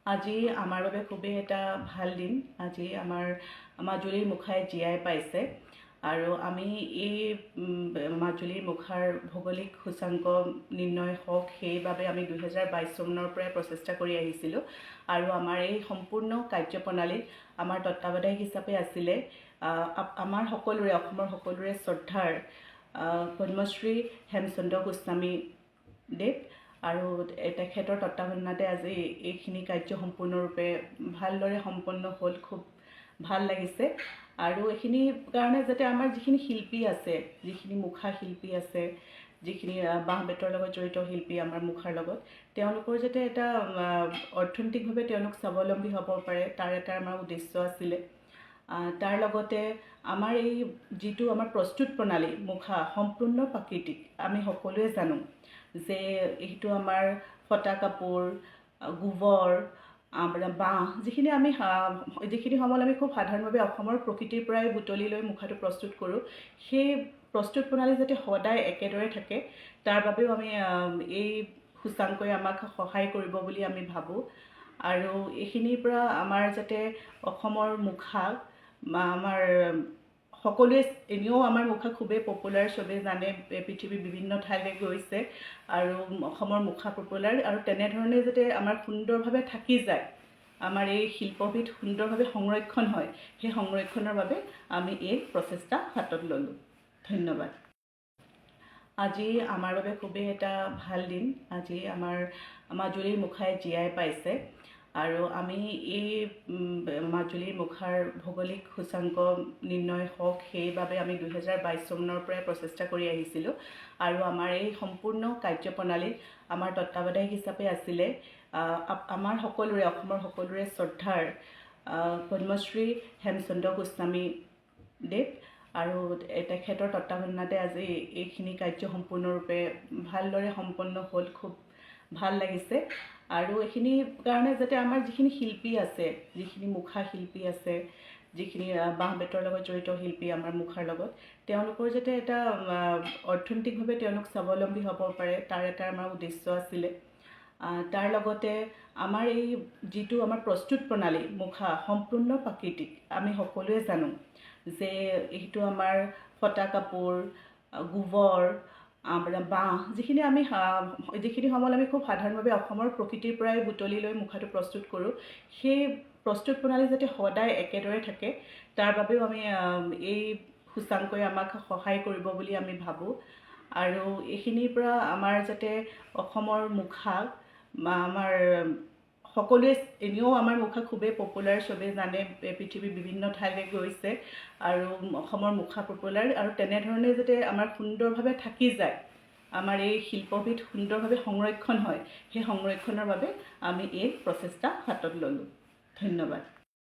আজি আমাৰ বাবে খুবেই এটা ভাল দিন। আজি আমাৰ মাজুলীৰ মুখাই জিআই পাইছে আৰু আমি এই মাজুলীৰ মুখাৰ ভৌগোলিক সূচাংক নিৰ্ণয় হওক সেইবাবে আমি 2022 চনৰ পৰাই প্ৰচেষ্টা কৰি আহিছিলোঁ আৰু আমাৰ এই সম্পূৰ্ণ কাৰ্যপ্ৰণালীত আমাৰ তত্ত্বাৱধায়ক হিচাপে আছিলে আমাৰ সকলোৰে অসমৰ সকলোৰে শ্ৰদ্ধাৰ পদ্মশ্ৰী হেমচন্দ্ৰ গোস্বামী দেৱ আৰু তেখেতৰ তত্ত্বাৱধানতে আজি এইখিনি কাৰ্য সম্পূৰ্ণৰূপে ভালদৰে সম্পন্ন হ'ল। খুব ভাল লাগিছে আৰু এইখিনি কাৰণে যাতে আমাৰ যিখিনি শিল্পী আছে, যিখিনি মুখা শিল্পী আছে, যিখিনি বাঁহ বেতৰ লগত জড়িত শিল্পী আমাৰ মুখাৰ লগত, তেওঁলোকৰ যাতে এটা অৰ্থনৈতিকভাৱে তেওঁলোক স্বাৱলম্বী হ'ব পাৰে, তাৰ এটা আমাৰ উদ্দেশ্য আছিলে। তাৰ লগতে আমাৰ এই যিটো আমাৰ প্ৰস্তুত প্ৰণালী মুখা সম্পূৰ্ণ প্ৰাকৃতিক। আমি সকলোৱে জানো যে এইটো আমাৰ ফটা কাপোৰ, গোবৰ, বাঁহ, যিখিনি সমল আমি খুব সাধাৰণভাৱে অসমৰ প্ৰকৃতিৰ পৰাই বুটলি লৈ মুখাটো প্ৰস্তুত কৰোঁ, সেই প্ৰস্তুত প্ৰণালী যাতে সদায় একেদৰে থাকে তাৰ বাবেও আমি এই সূচাংকই আমাক সহায় কৰিব বুলি আমি ভাবোঁ। আৰু এইখিনিৰ পৰা আমাৰ যাতে অসমৰ মুখা আমাৰ সকলোৱে এনেও আমাৰ মুখা খুবেই পপুলাৰ, চবেই জানে, পৃথিৱীৰ বিভিন্ন ঠাইলৈ গৈছে আৰু অসমৰ মুখা পপুলাৰ আৰু তেনেধৰণে যাতে আমাৰ সুন্দৰভাৱে থাকি যায়, আমাৰ এই শিল্পবিধ সুন্দৰভাৱে সংৰক্ষণ হয়, সেই সংৰক্ষণৰ বাবে আমি এই প্ৰচেষ্টা হাতত ল'লোঁ। ধন্যবাদ। আজি আমাৰ বাবে খুবেই এটা ভাল দিন। আজি আমাৰ মাজুলীৰ মুখাই জিআই পাইছে আৰু আমি এই মাজুলীৰ মুখাৰ ভৌগোলিক সূচাংক নিৰ্ণয় হওক সেইবাবে আমি 2022 চনৰ পৰাই প্ৰচেষ্টা কৰি আহিছিলোঁ আৰু আমাৰ এই সম্পূৰ্ণ কাৰ্যপ্ৰণালীত আমাৰ তত্ত্বাৱধায়ক হিচাপে আছিলে আমাৰ সকলোৰে অসমৰ সকলোৰে শ্ৰদ্ধাৰ পদ্মশ্ৰী হেমচন্দ্ৰ গোস্বামী দেৱ আৰু তেখেতৰ তত্ত্বাৱধানতে আজি এইখিনি কাৰ্য সম্পূৰ্ণৰূপে ভালদৰে সম্পন্ন হ'ল। খুব ভাল লাগিছে আৰু এইখিনি কাৰণে যাতে আমাৰ যিখিনি শিল্পী আছে, যিখিনি মুখা শিল্পী আছে, যিখিনি বাঁহ বেতৰ লগত জড়িত শিল্পী আমাৰ মুখাৰ লগত, তেওঁলোকৰ যাতে এটা অৰ্থনৈতিকভাৱে তেওঁলোক স্বাৱলম্বী হ'ব পাৰে, তাৰ এটা আমাৰ উদ্দেশ্য আছিলে। তাৰ লগতে আমাৰ এই যিটো আমাৰ প্ৰস্তুত প্ৰণালী মুখা সম্পূৰ্ণ প্ৰাকৃতিক। আমি সকলোৱে জানো যে এইটো আমাৰ ফটা কাপোৰ, গোবৰ, বাঁহ, যিখিনি সমল আমি খুব সাধাৰণভাৱে অসমৰ প্ৰকৃতিৰ পৰাই বুটলি লৈ মুখাটো প্ৰস্তুত কৰোঁ, সেই প্ৰস্তুত প্ৰণালী যাতে সদায় একেদৰে থাকে তাৰ বাবেও আমি এই সূচাংকই আমাক সহায় কৰিব বুলি আমি ভাবোঁ। আৰু এইখিনিৰ পৰা আমাৰ যাতে অসমৰ মুখা আমাৰ সকলোৱে এনেও আমাৰ মুখা খুবেই পপুলাৰ, চবেই জানে, পৃথিৱীৰ বিভিন্ন ঠাইলৈ গৈছে আৰু অসমৰ মুখা পপুলাৰ আৰু তেনেধৰণে যাতে আমাৰ সুন্দৰভাৱে থাকি যায়, আমাৰ এই শিল্পবিধ সুন্দৰভাৱে সংৰক্ষণ হয়, সেই সংৰক্ষণৰ বাবে আমি এই প্ৰচেষ্টা হাতত ল'লোঁ। ধন্যবাদ।